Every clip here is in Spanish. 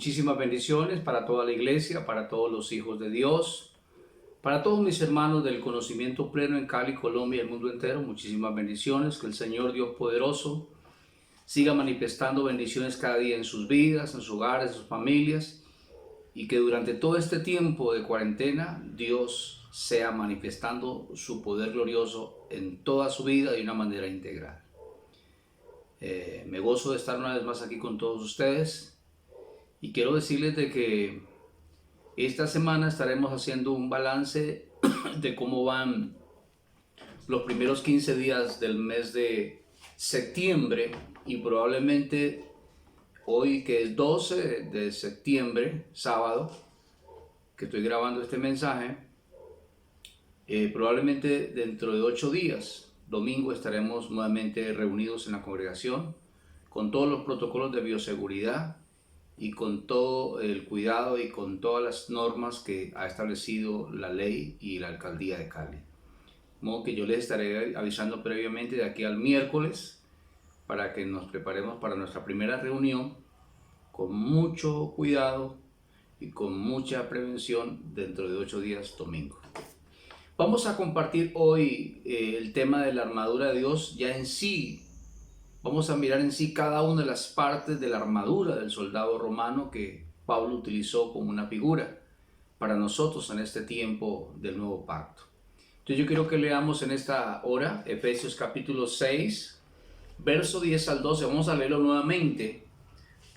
Muchísimas bendiciones para toda la iglesia, para todos los hijos de Dios, para todos mis hermanos del conocimiento pleno en Cali, Colombia y el mundo entero. Muchísimas bendiciones. Que el Señor Dios poderoso siga manifestando bendiciones cada día en sus vidas, en sus hogares, en sus familias, y que durante todo este tiempo de cuarentena Dios sea manifestando su poder glorioso en toda su vida de una manera integral. Me gozo de estar una vez más aquí con todos ustedes y quiero decirles de que esta semana estaremos haciendo un balance de cómo van los primeros 15 días del mes de septiembre, y probablemente hoy, que es 12 de septiembre, sábado, que estoy grabando este mensaje, probablemente dentro de 8 días, domingo, estaremos nuevamente reunidos en la congregación con todos los protocolos de bioseguridad y con todo el cuidado y con todas las normas que ha establecido la ley y la alcaldía de Cali. De modo que yo les estaré avisando previamente de aquí al miércoles para que nos preparemos para nuestra primera reunión con mucho cuidado y con mucha prevención dentro de 8 días, domingo. Vamos a compartir hoy el tema de la armadura de Dios ya en sí. Vamos a mirar en sí cada una de las partes de la armadura del soldado romano que Pablo utilizó como una figura para nosotros en este tiempo del nuevo pacto. Entonces yo quiero que leamos en esta hora Efesios capítulo 6, verso 10 al 12. Vamos a leerlo nuevamente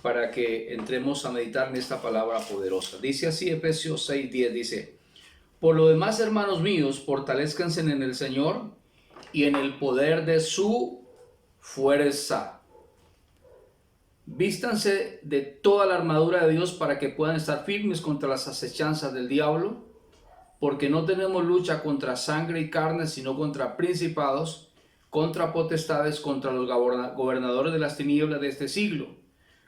para que entremos a meditar en esta palabra poderosa. Dice así Efesios 6, 10, dice: Por lo demás, hermanos míos, fortalezcanse en el Señor y en el poder de su fuerza. Vístanse de toda la armadura de Dios para que puedan estar firmes contra las acechanzas del diablo, porque no tenemos lucha contra sangre y carne, sino contra principados, contra potestades, contra los gobernadores de las tinieblas de este siglo,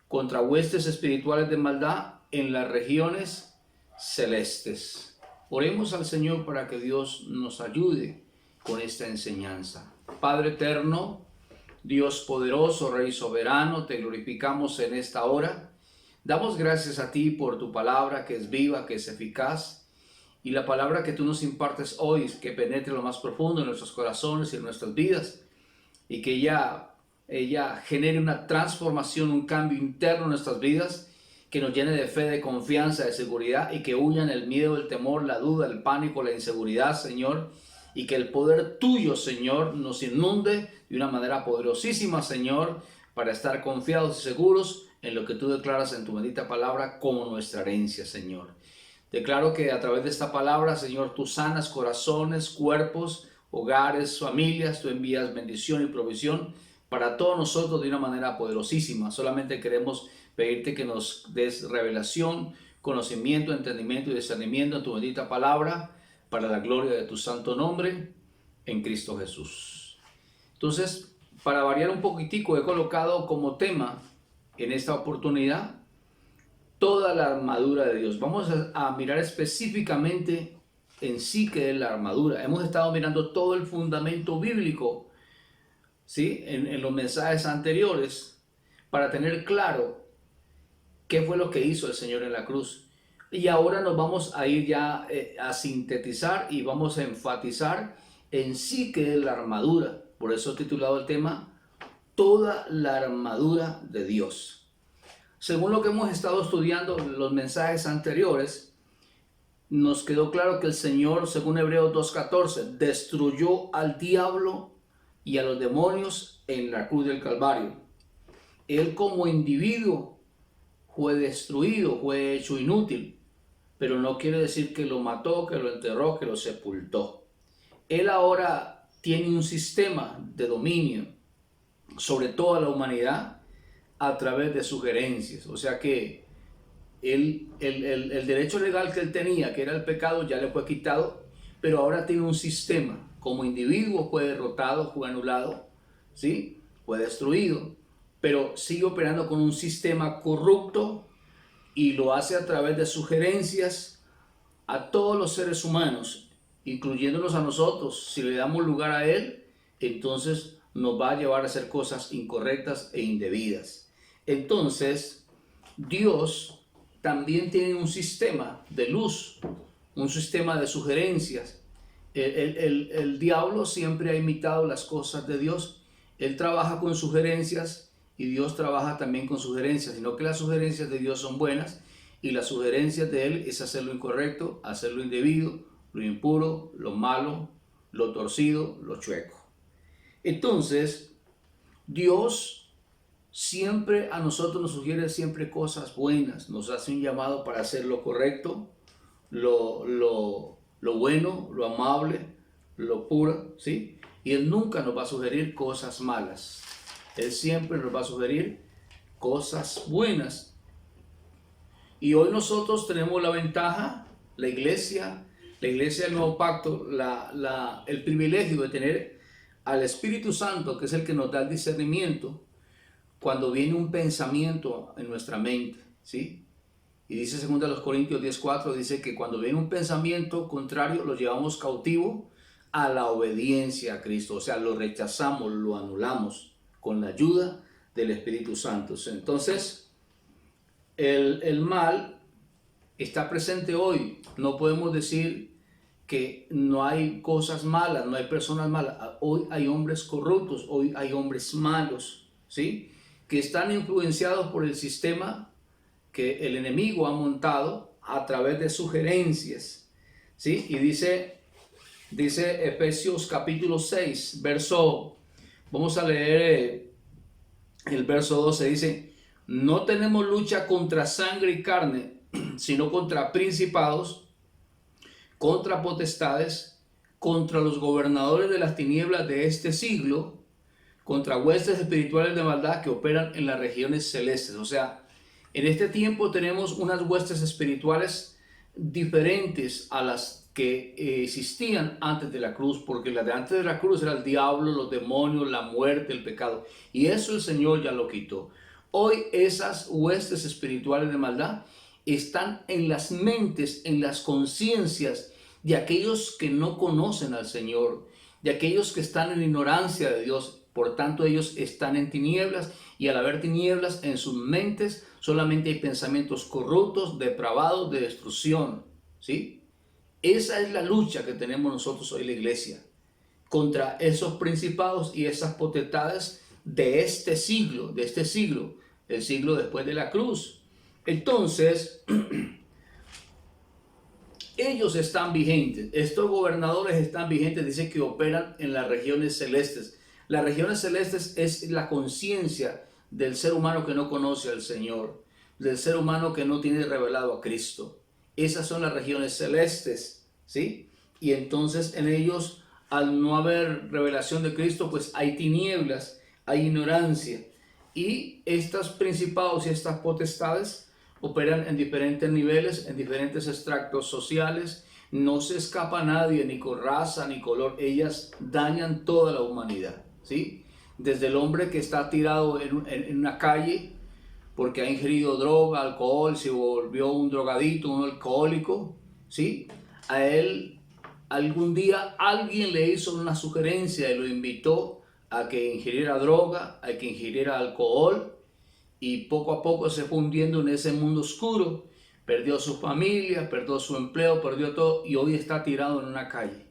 contra huestes espirituales de maldad en las regiones celestes. Oremos al Señor para que Dios nos ayude con esta enseñanza. Padre eterno, Dios poderoso, Rey soberano, te glorificamos en esta hora. Damos gracias a ti por tu palabra que es viva, que es eficaz, y la palabra que tú nos impartes hoy, que penetre lo más profundo en nuestros corazones y en nuestras vidas, y que ella genere una transformación, un cambio interno en nuestras vidas, que nos llene de fe, de confianza, de seguridad, y que huyan el miedo, el temor, la duda, el pánico, la inseguridad, Señor, y que el poder tuyo, Señor, nos inunde de una manera poderosísima, Señor, para estar confiados y seguros en lo que tú declaras en tu bendita palabra como nuestra herencia, Señor. Declaro que a través de esta palabra, Señor, tú sanas corazones, cuerpos, hogares, familias, tú envías bendición y provisión para todos nosotros de una manera poderosísima. Solamente queremos pedirte que nos des revelación, conocimiento, entendimiento y discernimiento en tu bendita palabra, para la gloria de tu santo nombre, en Cristo Jesús. Entonces, para variar un poquitico, he colocado como tema en esta oportunidad toda la armadura de Dios. Vamos a mirar específicamente en sí qué es la armadura. Hemos estado mirando todo el fundamento bíblico, ¿sí? En los mensajes anteriores, para tener claro qué fue lo que hizo el Señor en la cruz. Y ahora nos vamos a ir ya a sintetizar y vamos a enfatizar en sí qué es la armadura. Por eso he titulado el tema Toda la armadura de Dios. Según lo que hemos estado estudiando en los mensajes anteriores, nos quedó claro que el Señor, según Hebreos 2:14, destruyó al diablo y a los demonios en la cruz del Calvario. Él como individuo fue destruido, fue hecho inútil, pero no quiere decir que lo mató, que lo enterró, que lo sepultó. Él ahora tiene un sistema de dominio sobre toda la humanidad a través de sugerencias. O sea que el derecho legal que él tenía, que era el pecado, ya le fue quitado, pero ahora tiene un sistema. Como individuo fue derrotado, fue anulado, ¿sí? Fue destruido, pero sigue operando con un sistema corrupto y lo hace a través de sugerencias a todos los seres humanos, incluyéndonos a nosotros. Si le damos lugar a él, entonces nos va a llevar a hacer cosas incorrectas e indebidas. Entonces, Dios también tienen un sistema de luz, un sistema de sugerencias. El diablo siempre ha imitado las cosas de Dios. Él trabaja con sugerencias y Dios trabaja también con sugerencias, sino que las sugerencias de Dios son buenas y las sugerencias de Él es hacer lo incorrecto, hacer lo indebido, lo impuro, lo malo, lo torcido, lo chueco. Entonces, Dios siempre a nosotros nos sugiere siempre cosas buenas, nos hace un llamado para hacer lo correcto, lo bueno, lo amable, lo puro, ¿sí? Y Él nunca nos va a sugerir cosas malas. Él siempre nos va a sugerir cosas buenas. Y hoy nosotros tenemos la ventaja, la iglesia del Nuevo Pacto, el privilegio de tener al Espíritu Santo, que es el que nos da el discernimiento cuando viene un pensamiento en nuestra mente, ¿sí? Y dice 2 Corintios 10:4, dice que cuando viene un pensamiento contrario, lo llevamos cautivo a la obediencia a Cristo. O sea, lo rechazamos, lo anulamos con la ayuda del Espíritu Santo. Entonces, el mal está presente hoy. No podemos decir que no hay cosas malas, no hay personas malas. Hoy hay hombres corruptos, hoy hay hombres malos, ¿sí? Que están influenciados por el sistema que el enemigo ha montado a través de sugerencias, ¿sí? Y dice Efesios capítulo 6, vamos a leer el verso 12, dice: no tenemos lucha contra sangre y carne, sino contra principados, contra potestades, contra los gobernadores de las tinieblas de este siglo, contra huestes espirituales de maldad que operan en las regiones celestes. O sea, en este tiempo tenemos unas huestes espirituales diferentes a las que existían antes de la cruz, porque las de antes de la cruz era el diablo, los demonios, la muerte, el pecado, y eso el Señor ya lo quitó. Hoy esas huestes espirituales de maldad están en las mentes, en las conciencias de aquellos que no conocen al Señor, de aquellos que están en ignorancia de Dios. Por tanto, ellos están en tinieblas, y al haber tinieblas en sus mentes, solamente hay pensamientos corruptos, depravados, de destrucción, ¿sí? Esa es la lucha que tenemos nosotros hoy, la iglesia, contra esos principados y esas potestades de este siglo, el siglo después de la cruz. Entonces, ellos están vigentes, estos gobernadores están vigentes, dice que operan en las regiones celestes. Las regiones celestes es la conciencia del ser humano que no conoce al Señor, del ser humano que no tiene revelado a Cristo. Esas son las regiones celestes, ¿sí? Y entonces en ellos, al no haber revelación de Cristo, pues hay tinieblas, hay ignorancia. Y estos principados y estas potestades operan en diferentes niveles, en diferentes extractos sociales. No se escapa nadie, ni con raza, ni color. Ellas dañan toda la humanidad, ¿sí? Desde el hombre que está tirado en una calle porque ha ingerido droga, alcohol, se volvió un drogadito, un alcohólico, ¿sí? A él algún día alguien le hizo una sugerencia y lo invitó a que ingiriera droga, a que ingiriera alcohol, y poco a poco se fue hundiendo en ese mundo oscuro. Perdió su familia, perdió su empleo, perdió todo, y hoy está tirado en una calle.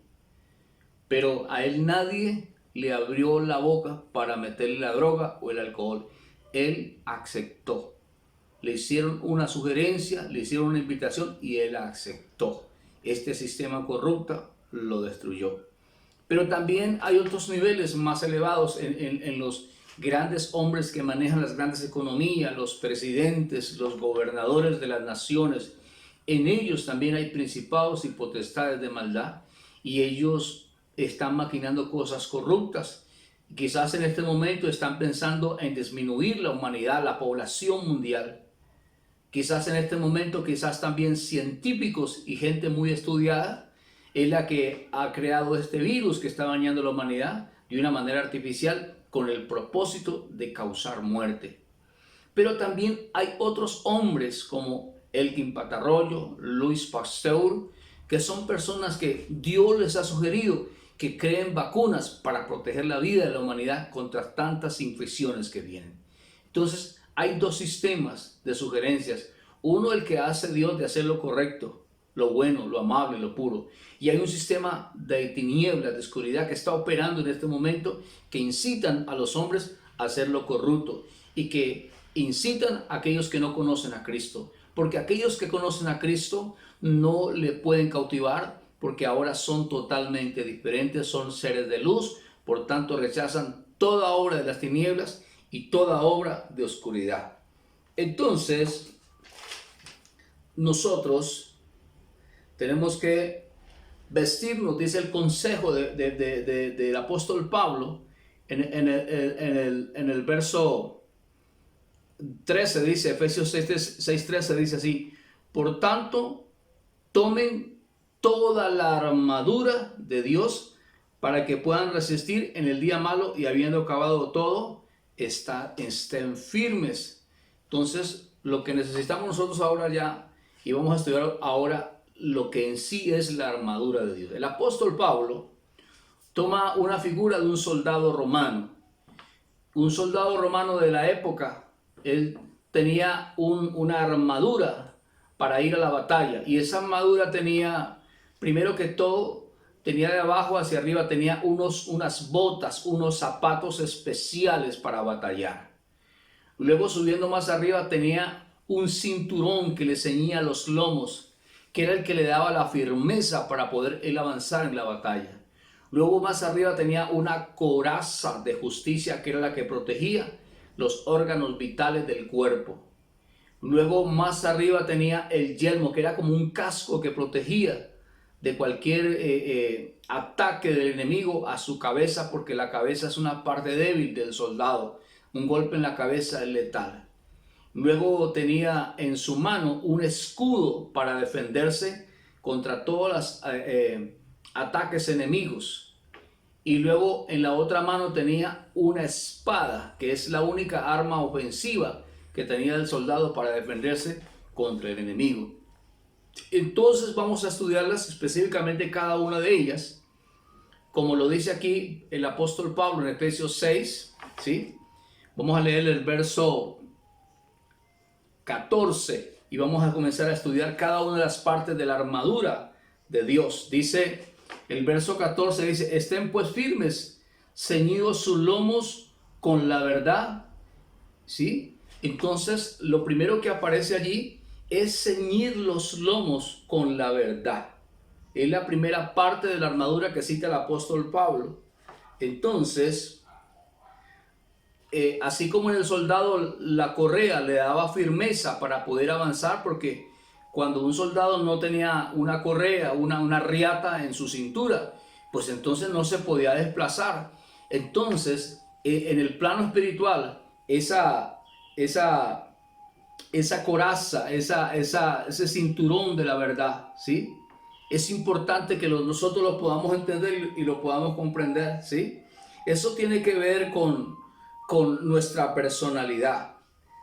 Pero a él nadie le abrió la boca para meterle la droga o el alcohol. Él aceptó. Le hicieron una sugerencia, le hicieron una invitación y él aceptó. Este sistema corrupto lo destruyó. Pero también hay otros niveles más elevados en los grandes hombres que manejan las grandes economías, los presidentes, los gobernadores de las naciones. En ellos también hay principados y potestades de maldad, y ellos están maquinando cosas corruptas. Quizás en este momento están pensando en disminuir la humanidad, la población mundial. Quizás en este momento, quizás también científicos y gente muy estudiada es la que ha creado este virus que está dañando la humanidad de una manera artificial con el propósito de causar muerte. Pero también hay otros hombres como Elkin Patarroyo, Louis Pasteur, que son personas que Dios les ha sugerido que creen vacunas para proteger la vida de la humanidad contra tantas infecciones que vienen. Entonces, hay dos sistemas de sugerencias. Uno, el que hace Dios de hacer lo correcto, lo bueno, lo amable, lo puro. Y hay un sistema de tinieblas, de oscuridad que está operando en este momento, que incitan a los hombres a hacer lo corrupto y que incitan a aquellos que no conocen a Cristo. Porque aquellos que conocen a Cristo no le pueden cautivar, porque ahora son totalmente diferentes, son seres de luz, por tanto rechazan toda obra de las tinieblas y toda obra de oscuridad. Entonces, nosotros tenemos que vestirnos, dice el consejo del apóstol Pablo, en el verso 13 dice, Efesios 6:13 dice así: por tanto, tomen toda la armadura de Dios para que puedan resistir en el día malo y habiendo acabado todo, estén firmes. Entonces, lo que necesitamos nosotros ahora ya, y vamos a estudiar ahora lo que en sí es la armadura de Dios. El apóstol Pablo toma una figura de un soldado romano. Un soldado romano de la época, él tenía una armadura para ir a la batalla. Y esa armadura tenía, primero que todo, tenía de abajo hacia arriba, tenía unas botas, unos zapatos especiales para batallar. Luego, subiendo más arriba, tenía un cinturón que le ceñía los lomos, que era el que le daba la firmeza para poder él avanzar en la batalla. Luego, más arriba, tenía una coraza de justicia, que era la que protegía los órganos vitales del cuerpo. Luego, más arriba, tenía el yelmo, que era como un casco que protegía de cualquier ataque del enemigo a su cabeza, porque la cabeza es una parte débil del soldado. Un golpe en la cabeza es letal. Luego tenía en su mano un escudo para defenderse contra todos los ataques enemigos. Y luego en la otra mano tenía una espada, que es la única arma ofensiva que tenía el soldado para defenderse contra el enemigo. Entonces vamos a estudiarlas específicamente cada una de ellas, como lo dice aquí el apóstol Pablo en Efesios 6, ¿sí? Vamos a leer el verso 14 y vamos a comenzar a estudiar cada una de las partes de la armadura de Dios. Dice el verso 14, dice: estén pues firmes, ceñidos sus lomos con la verdad. ¿Sí? Entonces, lo primero que aparece allí es ceñir los lomos con la verdad. Es la primera parte de la armadura que cita el apóstol Pablo. Entonces, así como en el soldado la correa le daba firmeza para poder avanzar, porque cuando un soldado no tenía una correa, una riata en su cintura, pues entonces no se podía desplazar. Entonces, en el plano espiritual, esa coraza, ese cinturón de la verdad, ¿sí? Es importante que nosotros lo podamos entender y lo podamos comprender, ¿sí? Eso tiene que ver con nuestra personalidad,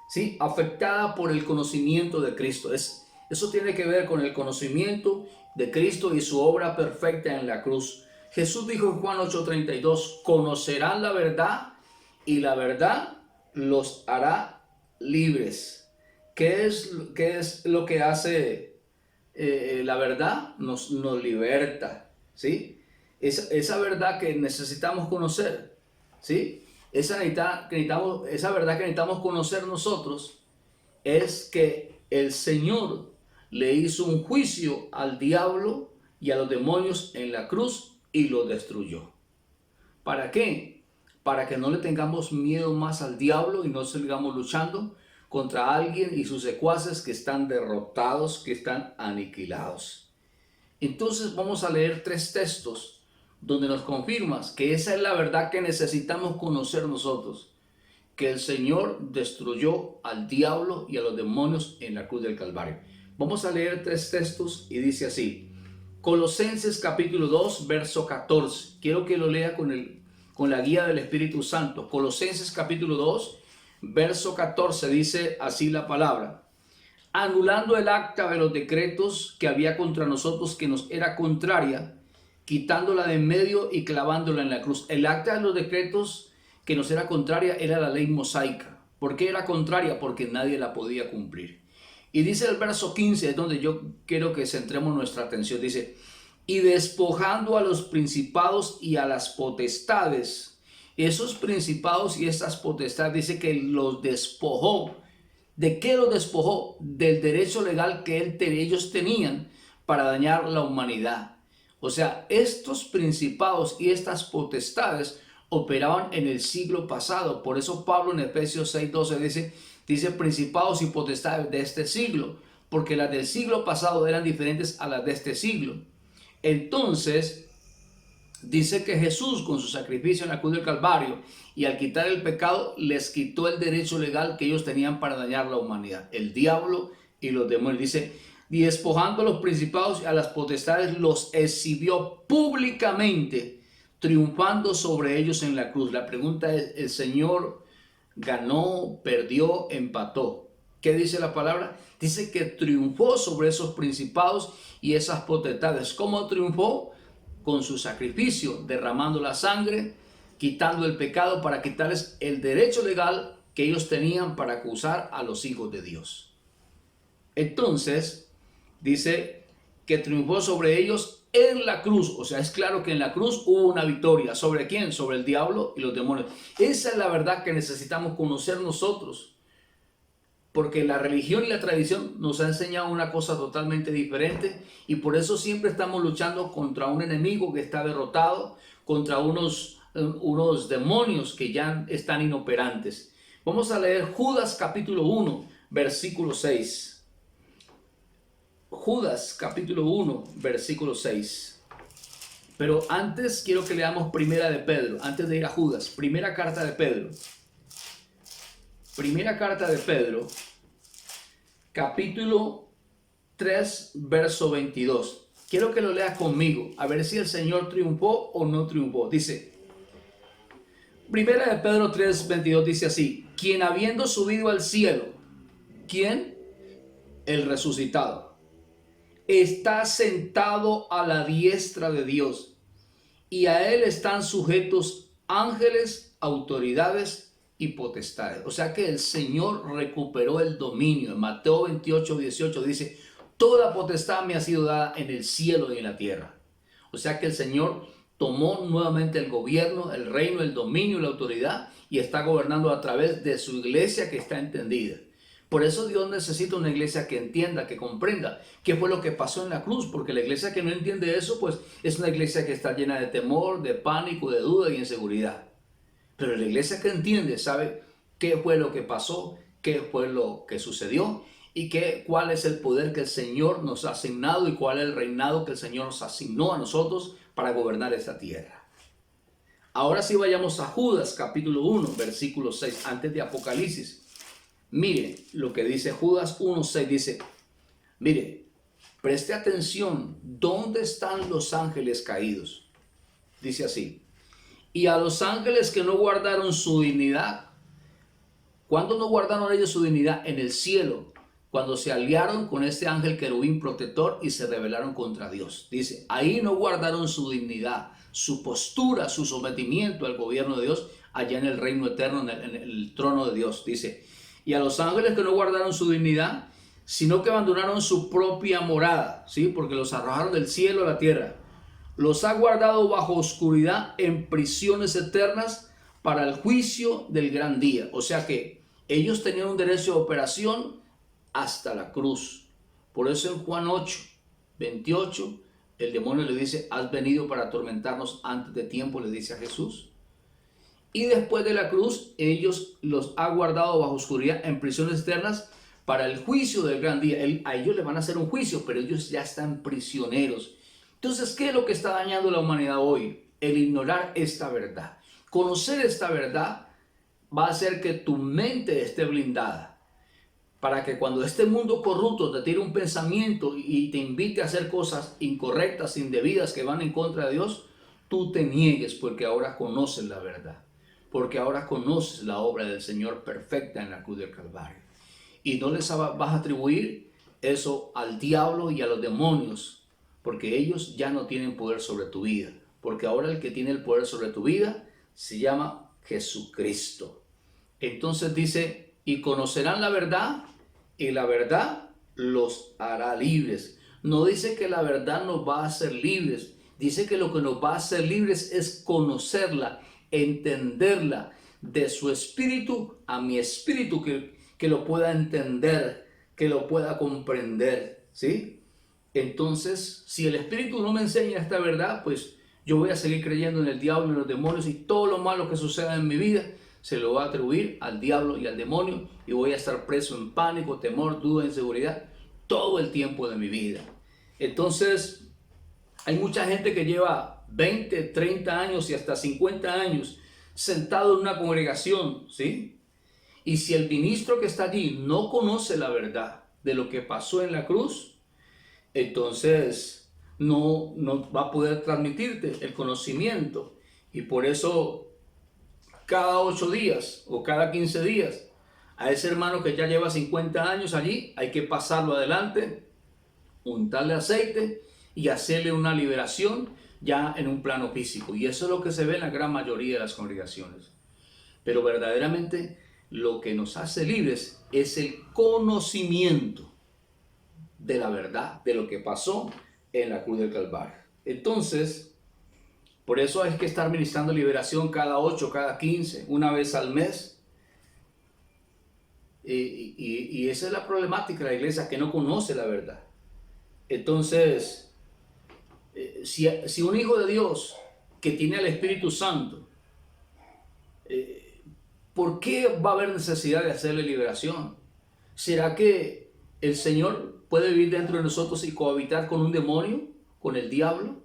¿sí? Afectada por el conocimiento de Cristo. Eso tiene que ver con el conocimiento de Cristo y su obra perfecta en la cruz. Jesús dijo en Juan 8:32, conocerán la verdad y la verdad los hará libres. ¿Qué es lo que hace la verdad? Nos liberta, ¿sí? Esa verdad que necesitamos conocer, ¿sí? Esa verdad que necesitamos conocer nosotros es que el Señor le hizo un juicio al diablo y a los demonios en la cruz y los destruyó. ¿Para qué? Para que no le tengamos miedo más al diablo y no sigamos luchando contra alguien y sus secuaces que están derrotados, que están aniquilados. Entonces vamos a leer 3 textos donde nos confirmas que esa es la verdad que necesitamos conocer nosotros, que el Señor destruyó al diablo y a los demonios en la cruz del Calvario. Vamos a leer 3 textos y dice así: Colosenses capítulo 2, verso 14. Quiero que lo lea con la guía del Espíritu Santo. Colosenses capítulo 2, verso 14, dice así la palabra: anulando el acta de los decretos que había contra nosotros, que nos era contraria, quitándola de en medio y clavándola en la cruz. El acta de los decretos que nos era contraria era la ley mosaica. ¿Por qué era contraria? Porque nadie la podía cumplir. Y dice el verso 15, es donde yo quiero que centremos nuestra atención. Dice, y despojando a los principados y a las potestades. Esos principados y esas potestades, dice que los despojó. ¿De qué los despojó? Del derecho legal que ellos tenían para dañar la humanidad. O sea, estos principados y estas potestades operaban en el siglo pasado. Por eso Pablo en Efesios 6:12 dice principados y potestades de este siglo, porque las del siglo pasado eran diferentes a las de este siglo. Entonces, dice que Jesús con su sacrificio en la cruz del Calvario y al quitar el pecado les quitó el derecho legal que ellos tenían para dañar la humanidad, el diablo y los demonios. Dice, y despojando a los principados y a las potestades los exhibió públicamente, triunfando sobre ellos en la cruz. La pregunta es, ¿el Señor ganó, perdió, empató? ¿Qué dice la palabra? Dice que triunfó sobre esos principados y esas potestades. ¿Cómo triunfó? Con su sacrificio, derramando la sangre, quitando el pecado para quitarles el derecho legal que ellos tenían para acusar a los hijos de Dios. Entonces, dice que triunfó sobre ellos en la cruz. O sea, es claro que en la cruz hubo una victoria. ¿Sobre quién? Sobre el diablo y los demonios. Esa es la verdad que necesitamos conocer nosotros. Porque la religión y la tradición nos ha enseñado una cosa totalmente diferente y por eso siempre estamos luchando contra un enemigo que está derrotado, contra unos demonios que ya están inoperantes. Vamos a leer Judas capítulo 1, versículo 6. Judas capítulo 1, versículo 6. Pero antes quiero que leamos Primera de Pedro, antes de ir a Judas, primera carta de Pedro. Primera carta de Pedro, capítulo 3, verso 22. Quiero que lo leas conmigo, a ver si el Señor triunfó o no triunfó. Dice, Primera de Pedro 3, 22 dice así, quien habiendo subido al cielo, ¿quién? El resucitado, está sentado a la diestra de Dios y a él están sujetos ángeles, autoridades y potestades. O sea que el Señor recuperó el dominio. En Mateo 28, 18 dice, toda potestad me ha sido dada en el cielo y en la tierra. O sea que el Señor tomó nuevamente el gobierno, el reino, el dominio y la autoridad y está gobernando a través de su iglesia que está entendida. Por eso Dios necesita una iglesia que entienda, que comprenda qué fue lo que pasó en la cruz, porque la iglesia que no entiende eso, pues es una iglesia que está llena de temor, de pánico, de duda y inseguridad. Pero la iglesia que entiende sabe qué fue lo que pasó, qué fue lo que sucedió y cuál es el poder que el Señor nos ha asignado y cuál es el reinado que el Señor nos asignó a nosotros para gobernar esta tierra. Ahora sí vayamos a Judas capítulo 1, versículo 6, antes de Apocalipsis. Mire lo que dice Judas 1:6, dice, mire, preste atención, ¿dónde están los ángeles caídos? Dice así, y a los ángeles que no guardaron su dignidad. ¿Cuándo no guardaron ellos su dignidad? En el cielo, cuando se aliaron con este ángel querubín protector y se rebelaron contra Dios. Dice, ahí no guardaron su dignidad, su postura, su sometimiento al gobierno de Dios, allá en el reino eterno, en el trono de Dios. Dice, y a los ángeles que no guardaron su dignidad, sino que abandonaron su propia morada, ¿sí? Porque los arrojaron del cielo a la tierra. Los ha guardado bajo oscuridad en prisiones eternas para el juicio del gran día. O sea que ellos tenían un derecho de operación hasta la cruz. Por eso en Juan 8, 28, el demonio le dice, has venido para atormentarnos antes de tiempo, le dice a Jesús. Y después de la cruz, ellos los ha guardado bajo oscuridad en prisiones externas para el juicio del gran día. A ellos le van a hacer un juicio, pero ellos ya están prisioneros. Entonces, ¿qué es lo que está dañando la humanidad hoy? El ignorar esta verdad. Conocer esta verdad va a hacer que tu mente esté blindada. Para que cuando este mundo corrupto te tire un pensamiento y te invite a hacer cosas incorrectas, indebidas, que van en contra de Dios, tú te niegues porque ahora conoces la verdad. Porque ahora conoces la obra del Señor perfecta en la cruz del Calvario. Y no les vas a atribuir eso al diablo y a los demonios, porque ellos ya no tienen poder sobre tu vida. Porque ahora el que tiene el poder sobre tu vida se llama Jesucristo. Entonces dice, y conocerán la verdad, y la verdad los hará libres. No dice que la verdad nos va a hacer libres. Dice que lo que nos va a hacer libres es conocerla, entenderla, de su espíritu a mi espíritu, que lo pueda entender, que lo pueda comprender, ¿sí? Entonces, si el espíritu no me enseña esta verdad, pues yo voy a seguir creyendo en el diablo y en los demonios, y todo lo malo que suceda en mi vida se lo voy a atribuir al diablo y al demonio, y voy a estar preso en pánico, temor, duda, inseguridad todo el tiempo de mi vida. Entonces, hay mucha gente que lleva 20, 30 años y hasta 50 años sentado en una congregación, ¿sí? Y si el ministro que está allí no conoce la verdad de lo que pasó en la cruz, entonces no va a poder transmitirte el conocimiento. Y por eso cada 8 días o cada 15 días a ese hermano que ya lleva 50 años allí hay que pasarlo adelante, untarle aceite y hacerle una liberación ya en un plano físico. Y eso es lo que se ve en la gran mayoría de las congregaciones. Pero verdaderamente lo que nos hace libres es el conocimiento de la verdad, de lo que pasó en la cruz del Calvario. Entonces, por eso hay que estar ministrando liberación cada 8, cada 15, una vez al mes. Y esa es la problemática de la iglesia, que no conoce la verdad. Entonces, si un hijo de Dios que tiene el Espíritu Santo, ¿por qué va a haber necesidad de hacerle liberación? ¿Será que el Señor puede vivir dentro de nosotros y cohabitar con un demonio, con el diablo?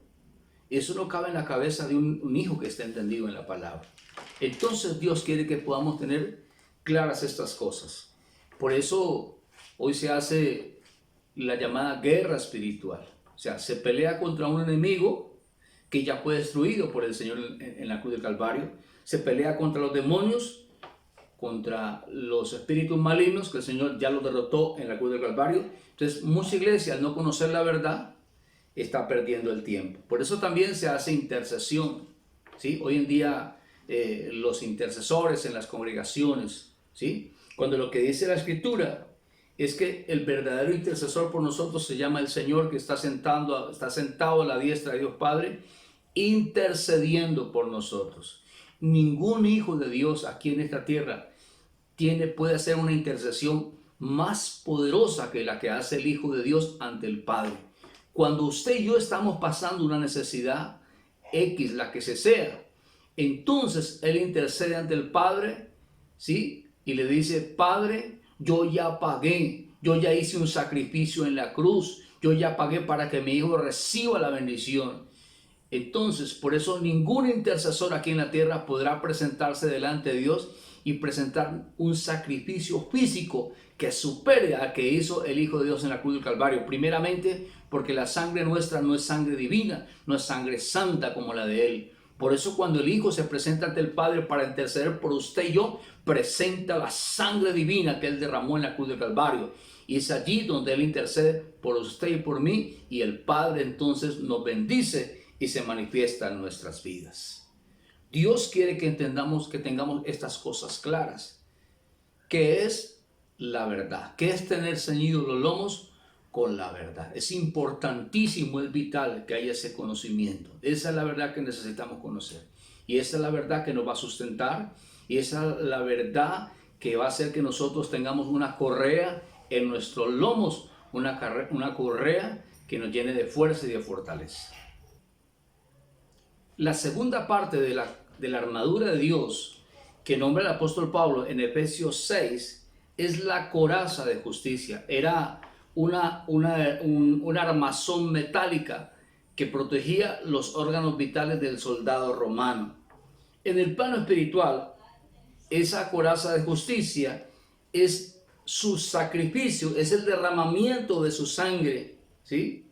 Eso no cabe en la cabeza de un hijo que esté entendido en la palabra. Entonces Dios quiere que podamos tener claras estas cosas. Por eso hoy se hace la llamada guerra espiritual. O sea, se pelea contra un enemigo que ya fue destruido por el Señor en la cruz del Calvario. Se pelea contra los demonios, contra los espíritus malignos, que el Señor ya los derrotó en la cruz del Calvario. Entonces, mucha iglesia, al no conocer la verdad, está perdiendo el tiempo. Por eso también se hace intercesión, ¿sí? Hoy en día los intercesores en las congregaciones, ¿sí? Cuando lo que dice la Escritura es que el verdadero intercesor por nosotros se llama el Señor, que está sentado a la diestra de Dios Padre, intercediendo por nosotros. Ningún hijo de Dios aquí en esta tierra puede hacer una intercesión más poderosa que la que hace el Hijo de Dios ante el Padre. Cuando usted y yo estamos pasando una necesidad X, la que sea, entonces Él intercede ante el Padre, ¿sí? Y le dice: Padre, yo ya pagué, yo ya hice un sacrificio en la cruz, yo ya pagué para que mi hijo reciba la bendición. Entonces, por eso ningún intercesor aquí en la tierra podrá presentarse delante de Dios y presentar un sacrificio físico que supere al que hizo el Hijo de Dios en la cruz del Calvario. Primeramente, porque la sangre nuestra no es sangre divina, no es sangre santa como la de Él. Por eso cuando el Hijo se presenta ante el Padre para interceder por usted y yo, presenta la sangre divina que Él derramó en la cruz del Calvario. Y es allí donde Él intercede por usted y por mí, y el Padre entonces nos bendice y se manifiesta en nuestras vidas. Dios quiere que entendamos, que tengamos estas cosas claras. ¿Qué es la verdad? ¿Qué es tener ceñidos los lomos con la verdad? Es importantísimo, es vital que haya ese conocimiento. Esa es la verdad que necesitamos conocer. Y esa es la verdad que nos va a sustentar. Y esa es la verdad que va a hacer que nosotros tengamos una correa en nuestros lomos. Una correa que nos llene de fuerza y de fortaleza. La segunda parte de la armadura de Dios que nombra el apóstol Pablo en Efesios 6 es la coraza de justicia. Era una armazón metálica que protegía los órganos vitales del soldado romano. En el plano espiritual, esa coraza de justicia es su sacrificio, es el derramamiento de su sangre, ¿sí?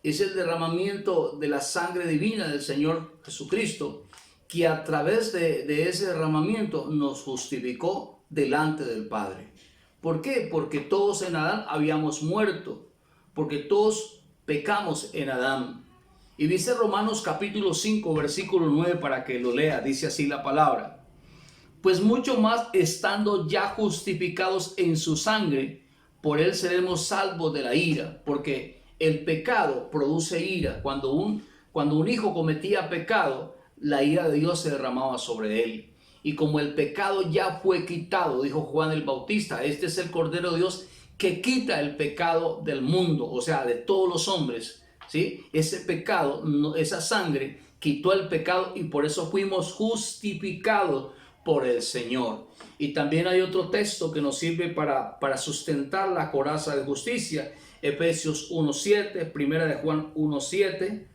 Es el derramamiento de la sangre divina del Señor Jesucristo, que a través de ese derramamiento nos justificó delante del Padre. ¿Por qué? Porque todos en Adán habíamos muerto, porque todos pecamos en Adán. Y dice Romanos capítulo 5, versículo 9, para que lo lea, dice así la palabra: pues mucho más estando ya justificados en su sangre, por él seremos salvos de la ira, porque el pecado produce ira. Cuando un hijo cometía pecado, la ira de Dios se derramaba sobre él. Y como el pecado ya fue quitado, dijo Juan el Bautista, este es el Cordero de Dios que quita el pecado del mundo, o sea, de todos los hombres, ¿sí? Ese pecado, esa sangre quitó el pecado y por eso fuimos justificados por el Señor. Y también hay otro texto que nos sirve para sustentar la coraza de justicia, Efesios 1:7, Primera de Juan 1:7,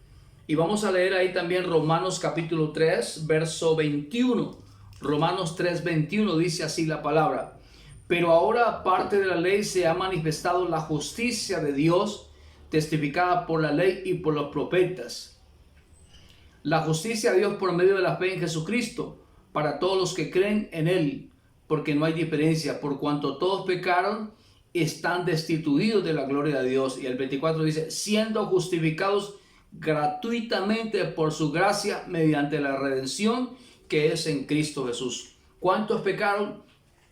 y vamos a leer ahí también Romanos capítulo 3, verso 21. Romanos 3:21 dice así la palabra: pero ahora, aparte de la ley, se ha manifestado la justicia de Dios, testificada por la ley y por los profetas. La justicia de Dios por medio de la fe en Jesucristo, para todos los que creen en Él, porque no hay diferencia, por cuanto todos pecaron, están destituidos de la gloria de Dios. Y el 24 dice, siendo justificados gratuitamente por su gracia, mediante la redención que es en Cristo Jesús. ¿Cuántos pecaron?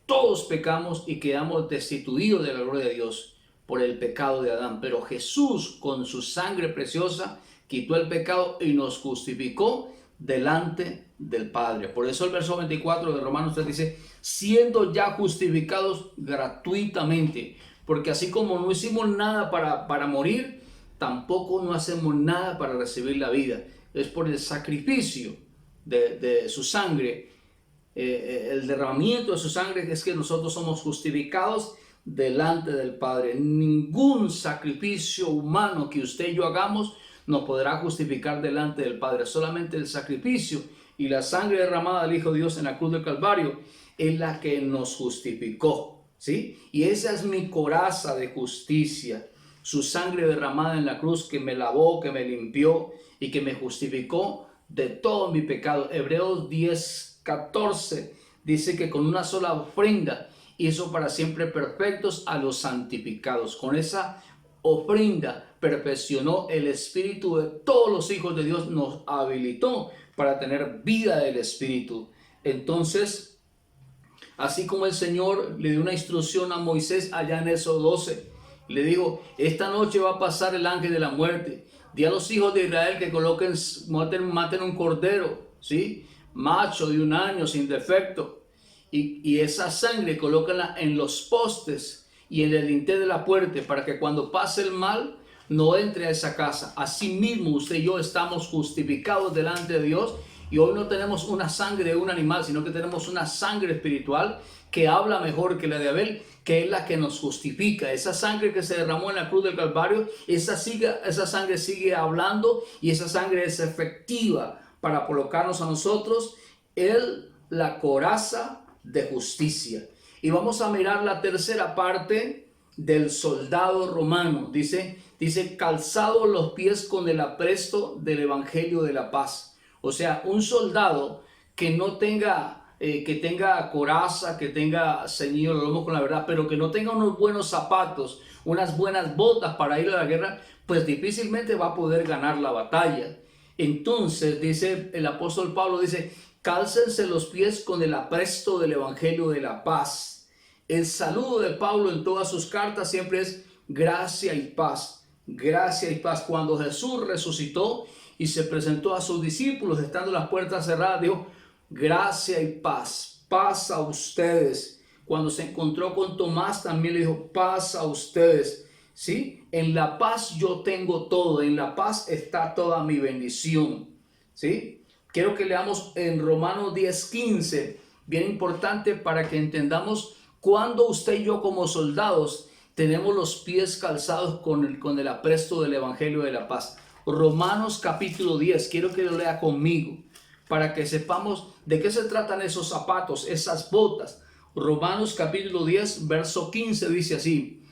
Todos pecamos y quedamos destituidos de la gloria de Dios por el pecado de Adán. Pero Jesús, con su sangre preciosa, quitó el pecado y nos justificó delante del Padre. Por eso el verso 24 de Romanos 3 dice, siendo ya justificados gratuitamente. Porque así como no hicimos nada para morir, tampoco no hacemos nada para recibir la vida. Es por el sacrificio de su sangre, el derramamiento de su sangre, es que nosotros somos justificados delante del Padre. Ningún sacrificio humano que usted y yo hagamos nos podrá justificar delante del Padre. Solamente el sacrificio y la sangre derramada del Hijo de Dios en la cruz del Calvario es la que nos justificó, ¿sí? Y esa es mi coraza de justicia, su sangre derramada en la cruz que me lavó, que me limpió y que me justificó de todo mi pecado. Hebreos 10:14 dice que con una sola ofrenda hizo para siempre perfectos a los santificados. Con esa ofrenda perfeccionó el espíritu de todos los hijos de Dios, nos habilitó para tener vida del espíritu. Entonces, así como el Señor le dio una instrucción a Moisés allá en Éxodo 12, le dijo, esta noche va a pasar el ángel de la muerte. Di a los hijos de Israel que maten un cordero, ¿sí? Macho de 1 año sin defecto. Y esa sangre colócala en los postes y en el dintel de la puerta para que cuando pase el mal no entre a esa casa. Asimismo, usted y yo estamos justificados delante de Dios. Y hoy no tenemos una sangre de un animal, sino que tenemos una sangre espiritual que habla mejor que la de Abel, que es la que nos justifica. Esa sangre que se derramó en la cruz del Calvario, esa sangre sigue hablando y esa sangre es efectiva para colocarnos a nosotros la coraza de justicia. Y vamos a mirar la tercera parte del soldado romano. Dice calzado los pies con el apresto del evangelio de la paz. O sea, un soldado que no tenga, que tenga coraza, que tenga ceñido el lomo con la verdad, pero que no tenga unos buenos zapatos, unas buenas botas para ir a la guerra, pues difícilmente va a poder ganar la batalla. Entonces, dice el apóstol Pablo, dice, cálcense los pies con el apresto del evangelio de la paz. El saludo de Pablo en todas sus cartas siempre es gracia y paz. Gracia y paz. Cuando Jesús resucitó y se presentó a sus discípulos, estando las puertas cerradas, dijo, gracia y paz, paz a ustedes. Cuando se encontró con Tomás, también le dijo, paz a ustedes. ¿Sí? En la paz yo tengo todo, en la paz está toda mi bendición. ¿Sí? Quiero que leamos en Romanos 10:15, bien importante para que entendamos cuando usted y yo como soldados tenemos los pies calzados con el apresto del evangelio de la paz. Romanos capítulo 10, quiero que lo lea conmigo para que sepamos de qué se tratan esos zapatos, esas botas. Romanos capítulo 10, verso 15 dice así,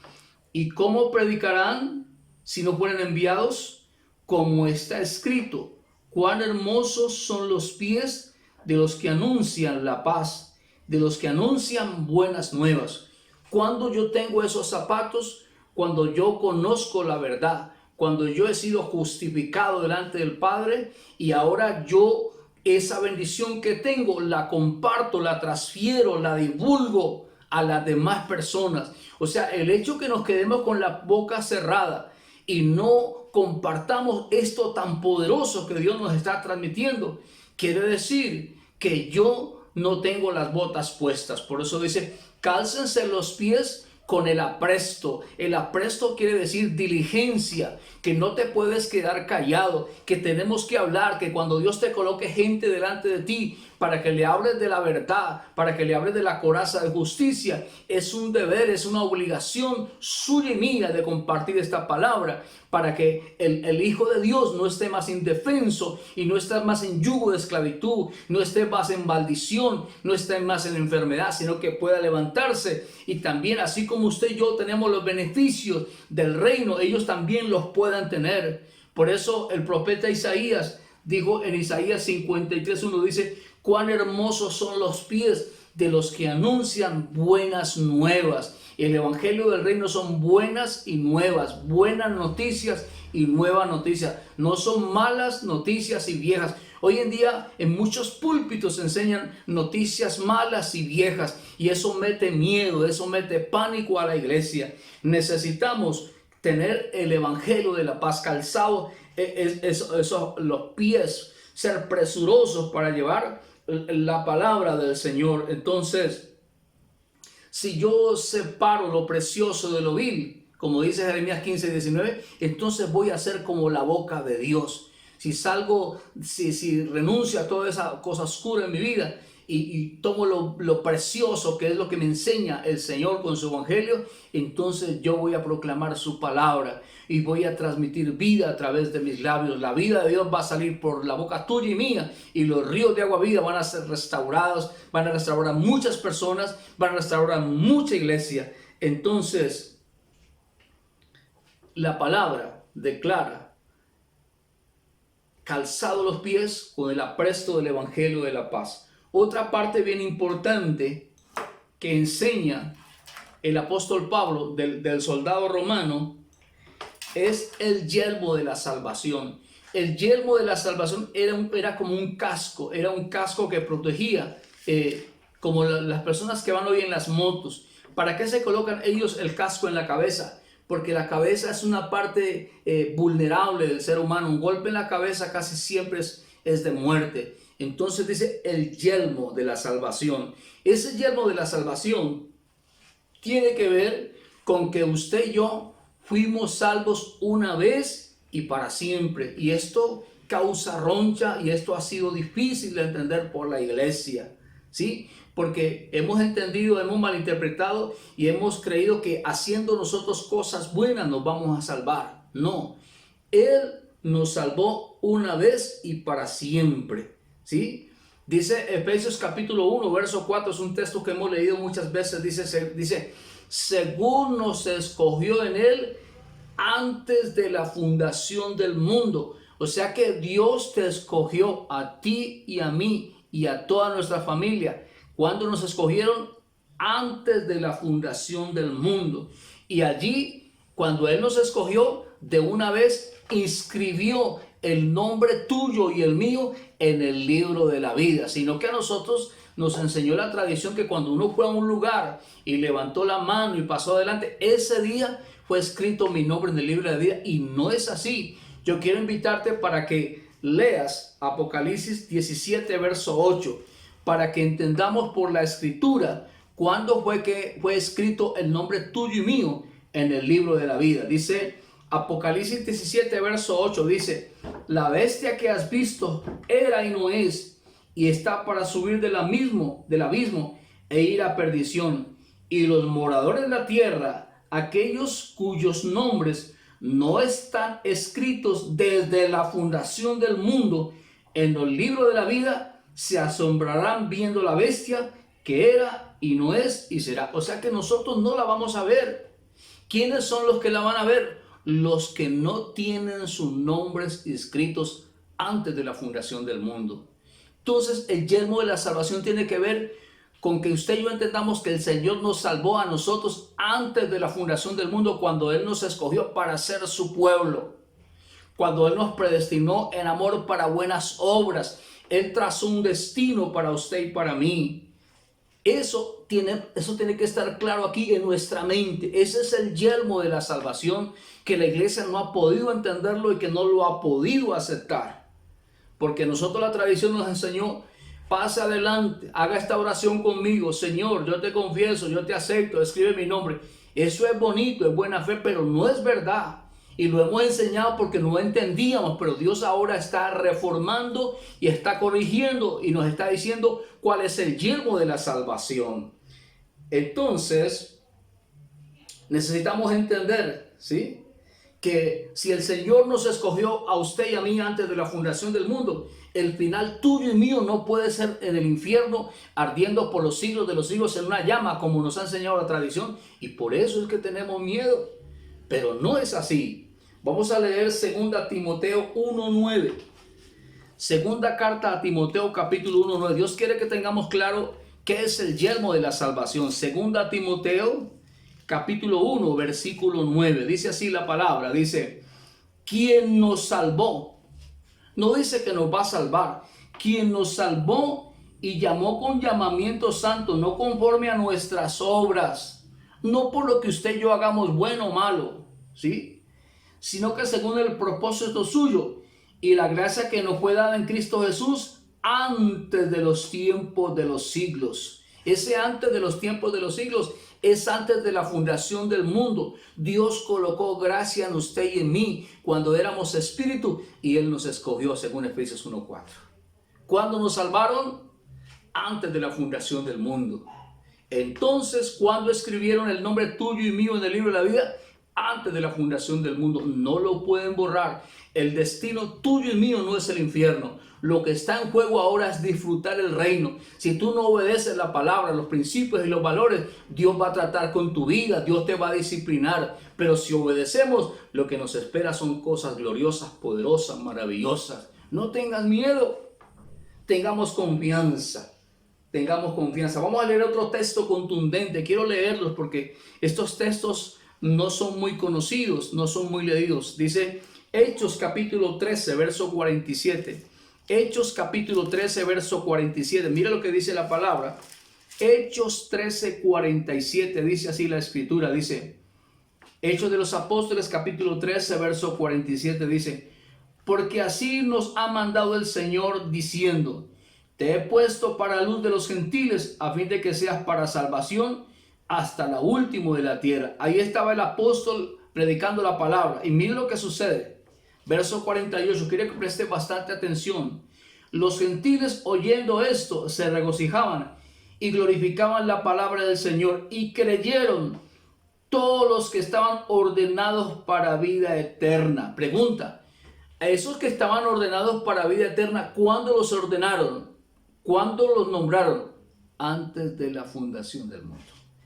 ¿y cómo predicarán si no fueren enviados? Como está escrito, cuán hermosos son los pies de los que anuncian la paz, de los que anuncian buenas nuevas. Cuando yo tengo esos zapatos, cuando yo conozco la verdad, cuando yo he sido justificado delante del Padre y ahora yo esa bendición que tengo la comparto, la transfiero, la divulgo a las demás personas. O sea, el hecho que nos quedemos con la boca cerrada y no compartamos esto tan poderoso que Dios nos está transmitiendo, quiere decir que yo no tengo las botas puestas. Por eso dice, cálcense los pies con el apresto. El apresto quiere decir diligencia, que no te puedes quedar callado, que tenemos que hablar, que cuando Dios te coloque gente delante de ti para que le hables de la verdad, para que le hables de la coraza de justicia, es un deber, es una obligación suya y mía de compartir esta palabra, para que el Hijo de Dios no esté más indefenso y no esté más en yugo de esclavitud, no esté más en maldición, no esté más en enfermedad, sino que pueda levantarse. Y también, así como usted y yo tenemos los beneficios del reino, ellos también los puedan tener. Por eso el profeta Isaías dijo en Isaías 53:1, dice, cuán hermosos son los pies de los que anuncian buenas nuevas. El evangelio del reino son buenas y nuevas, buenas noticias y nuevas noticias. No son malas noticias y viejas. Hoy en día en muchos púlpitos se enseñan noticias malas y viejas, y eso mete miedo, eso mete pánico a la iglesia. Necesitamos tener el evangelio de la paz calzado, los pies, ser presurosos para llevar la palabra del Señor. Entonces, si yo separo lo precioso de lo vil, como dice Jeremías 15:19, entonces voy a ser como la boca de Dios. Si renuncio a toda esa cosa oscura en mi vida y tomo lo precioso, que es lo que me enseña el Señor con su evangelio, entonces yo voy a proclamar su palabra y voy a transmitir vida a través de mis labios. La vida de Dios va a salir por la boca tuya y mía, y los ríos de agua vida van a ser restaurados, van a restaurar a muchas personas, van a restaurar a mucha iglesia. Entonces, la palabra declara, calzado los pies con el apresto del evangelio de la paz. Otra parte bien importante que enseña el apóstol Pablo del soldado romano es el yelmo de la salvación. El yelmo de la salvación era como un casco, era un casco que protegía, como las personas que van hoy en las motos. ¿Para qué se colocan ellos el casco en la cabeza? Porque la cabeza es una parte vulnerable del ser humano. Un golpe en la cabeza casi siempre es de muerte. Entonces dice el yelmo de la salvación. Ese yelmo de la salvación tiene que ver con que usted y yo fuimos salvos una vez y para siempre. Y esto causa roncha, y esto ha sido difícil de entender por la iglesia, ¿sí? Porque hemos entendido, hemos malinterpretado y hemos creído que haciendo nosotros cosas buenas nos vamos a salvar. No, Él nos salvó una vez y para siempre, ¿sí? Dice Efesios capítulo 1, verso 4, es un texto que hemos leído muchas veces. Dice, según nos escogió en Él antes de la fundación del mundo. O sea que Dios te escogió a ti y a mí y a toda nuestra familia. Cuando nos escogieron antes de la fundación del mundo. Y allí, cuando Él nos escogió, de una vez inscribió el nombre tuyo y el mío en el libro de la vida. Sino que a nosotros nos enseñó la tradición que cuando uno fue a un lugar y levantó la mano y pasó adelante, ese día fue escrito mi nombre en el libro de la vida. Y no es así. Yo quiero invitarte para que leas Apocalipsis 17, verso 8, para que entendamos por la escritura cuándo fue que fue escrito el nombre tuyo y mío en el libro de la vida. Dice Apocalipsis 17, verso 8, dice, la bestia que has visto era y no es, y está para subir del abismo e ir a perdición. Y los moradores de la tierra, aquellos cuyos nombres no están escritos desde la fundación del mundo en el libro de la vida, se asombrarán viendo la bestia que era y no es y será. O sea que nosotros no la vamos a ver. ¿Quiénes son los que la van a ver? Los que no tienen sus nombres escritos antes de la fundación del mundo. Entonces el yelmo de la salvación tiene que ver con que usted y yo entendamos que el Señor nos salvó a nosotros antes de la fundación del mundo, cuando Él nos escogió para ser su pueblo, cuando Él nos predestinó en amor para buenas obras. Él trazó un destino para usted y para mí. Eso tiene que estar claro aquí en nuestra mente. Ese es el yelmo de la salvación, que la iglesia no ha podido entenderlo y que no lo ha podido aceptar. Porque nosotros, la tradición nos enseñó: pase adelante, haga esta oración conmigo. Señor, yo te confieso, yo te acepto, escribe mi nombre. Eso es bonito, es buena fe, pero no es verdad. Y lo hemos enseñado porque no entendíamos, pero Dios ahora está reformando y está corrigiendo y nos está diciendo cuál es el yelmo de la salvación. Entonces, necesitamos entender, ¿sí?, que si el Señor nos escogió a usted y a mí antes de la fundación del mundo, el final tuyo y mío no puede ser en el infierno, ardiendo por los siglos de los siglos en una llama, como nos ha enseñado la tradición. Y por eso es que tenemos miedo. Pero no es así. Vamos a leer 2 Timoteo 1:9. Segunda carta a Timoteo, capítulo 1:9. Dios quiere que tengamos claro qué es el yelmo de la salvación. 2 Timoteo, capítulo 1, versículo 9. Dice así la palabra. Dice: quien nos salvó. No dice que nos va a salvar. Quien nos salvó y llamó con llamamiento santo, no conforme a nuestras obras, no por lo que usted y yo hagamos bueno o malo, ¿sí?, sino que según el propósito suyo y la gracia que nos fue dada en Cristo Jesús antes de los tiempos de los siglos. Ese antes de los tiempos de los siglos es antes de la fundación del mundo. Dios colocó gracia en usted y en mí cuando éramos espíritu y Él nos escogió, según Efesios 1:4. ¿Cuándo nos salvaron? Antes de la fundación del mundo. Entonces, ¿cuándo escribieron el nombre tuyo y mío en el libro de la vida? Antes de la fundación del mundo. No lo pueden borrar. El destino tuyo y mío no es el infierno. Lo que está en juego ahora es disfrutar el reino. Si tú no obedeces la palabra, los principios y los valores, Dios va a tratar con tu vida, Dios te va a disciplinar. Pero si obedecemos, lo que nos espera son cosas gloriosas, poderosas, maravillosas. No tengas miedo, tengamos confianza. Tengamos confianza. Vamos a leer otro texto contundente. Quiero leerlos porque estos textos no son muy conocidos, no son muy leídos. Dice Hechos capítulo 13, verso 47. Hechos capítulo 13, verso 47. Mira lo que dice la palabra. Hechos 13, 47. Dice así la escritura. Dice, Hechos de los Apóstoles capítulo 13, verso 47. Dice: porque así nos ha mandado el Señor diciendo: te he puesto para luz de los gentiles, a fin de que seas para salvación hasta la última de la tierra. Ahí estaba el apóstol predicando la palabra. Y mire lo que sucede. Verso 48. Quiero que preste bastante atención. Los gentiles, oyendo esto, se regocijaban y glorificaban la palabra del Señor, y creyeron todos los que estaban ordenados para vida eterna. Pregunta: a esos que estaban ordenados para vida eterna, ¿cuándo los ordenaron? ¿Cuándo los nombraron? Antes de la fundación del mundo.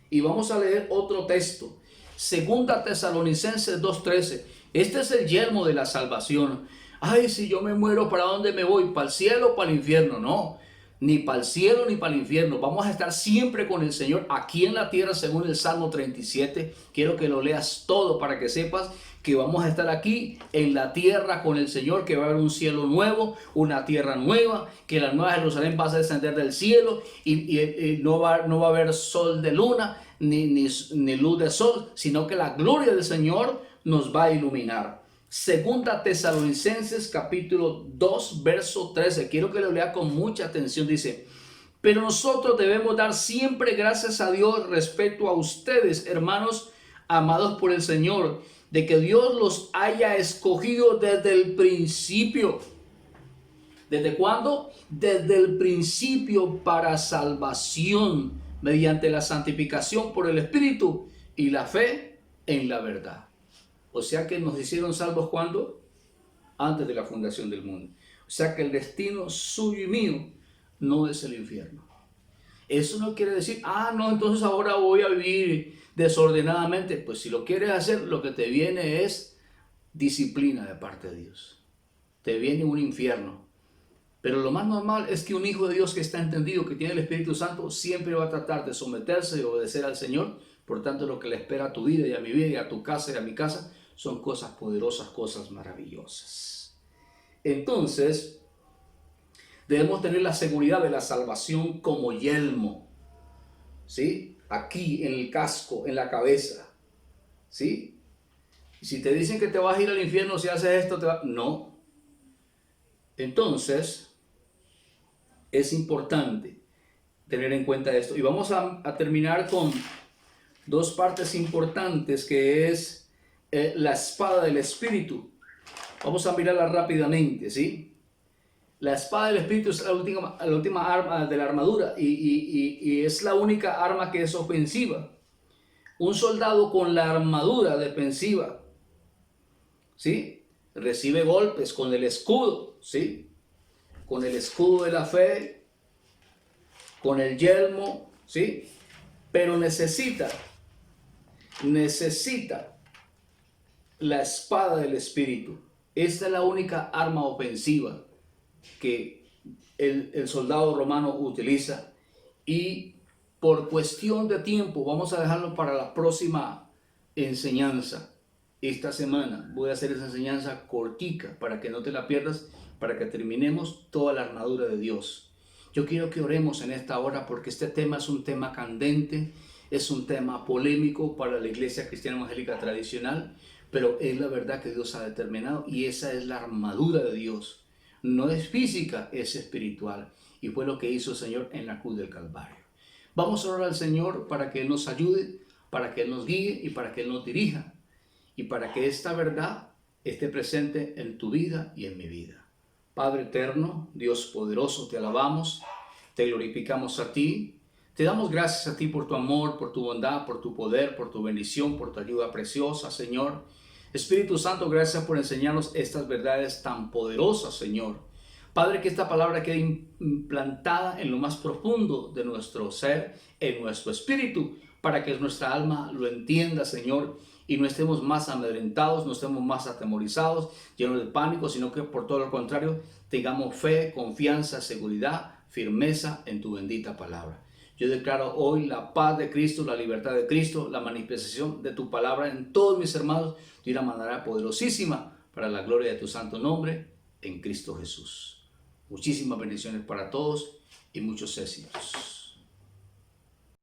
Y vamos a leer otro texto. 2 Tesalonicenses 2:13. Este es el yelmo de la salvación. Ay, si yo me muero, ¿para dónde me voy? ¿Para el cielo o para el infierno? No, ni para el cielo ni para el infierno. Vamos a estar siempre con el Señor aquí en la tierra, según el Salmo 37. Quiero que lo leas todo para que sepas que vamos a estar aquí en la tierra con el Señor, que va a haber un cielo nuevo, una tierra nueva, que la nueva Jerusalén va a descender del cielo y no va a haber sol de luna ni luz de sol, sino que la gloria del Señor nos va a iluminar. 2 Tesalonicenses capítulo 2, verso 13. Quiero que lo lea con mucha atención. Dice: pero nosotros debemos dar siempre gracias a Dios respecto a ustedes, hermanos amados por el Señor, de que Dios los haya escogido desde el principio. ¿Desde cuándo? Desde el principio, para salvación, mediante la santificación por el Espíritu y la fe en la verdad. O sea que nos hicieron salvos, ¿cuándo? Antes de la fundación del mundo. O sea que el destino suyo y mío no es el infierno. Eso no quiere decir, no, entonces ahora voy a vivir desordenadamente. Pues si lo quieres hacer, lo que te viene es disciplina de parte de Dios. Te viene un infierno. Pero lo más normal es que un hijo de Dios que está entendido, que tiene el Espíritu Santo, siempre va a tratar de someterse y obedecer al Señor. Por tanto, lo que le espera a tu vida y a mi vida y a tu casa y a mi casa son cosas poderosas, cosas maravillosas. Entonces, debemos tener la seguridad de la salvación como yelmo. ¿sí? Aquí en el casco, en la cabeza, ¿sí? Y si te dicen que te vas a ir al infierno si haces esto, no. Entonces, es importante tener en cuenta esto. Y vamos a terminar con dos partes importantes, que es la espada del Espíritu. Vamos a mirarla rápidamente, ¿sí? La espada del Espíritu es la última arma de la armadura y es la única arma que es ofensiva. Un soldado con la armadura defensiva, ¿sí? Recibe golpes con el escudo, ¿sí? Con el escudo de la fe, con el yelmo, ¿sí? Pero necesita la espada del Espíritu. Esta es la única arma ofensiva que el soldado romano utiliza, y por cuestión de tiempo vamos a dejarlo para la próxima enseñanza. Esta semana voy a hacer esa enseñanza cortica para que no te la pierdas, para que terminemos toda la armadura de Dios. Yo quiero que oremos en esta hora porque este tema es un tema candente, es un tema polémico para la iglesia cristiana evangélica tradicional, pero es la verdad que Dios ha determinado y esa es la armadura de Dios. No es física, es espiritual. Y fue lo que hizo el Señor en la cruz del Calvario. Vamos a orar al Señor para que Él nos ayude, para que Él nos guíe y para que Él nos dirija. Y para que esta verdad esté presente en tu vida y en mi vida. Padre eterno, Dios poderoso, te alabamos, te glorificamos a ti. Te damos gracias a ti por tu amor, por tu bondad, por tu poder, por tu bendición, por tu ayuda preciosa, Señor. Espíritu Santo, gracias por enseñarnos estas verdades tan poderosas, Señor. Padre, que esta palabra quede implantada en lo más profundo de nuestro ser, en nuestro espíritu, para que nuestra alma lo entienda, Señor, y no estemos más amedrentados, no estemos más atemorizados, llenos de pánico, sino que por todo lo contrario, tengamos fe, confianza, seguridad, firmeza en tu bendita palabra. Yo declaro hoy la paz de Cristo, la libertad de Cristo, la manifestación de tu palabra en todos mis hermanos de una manera poderosísima para la gloria de tu santo nombre en Cristo Jesús. Muchísimas bendiciones para todos y muchos éxitos.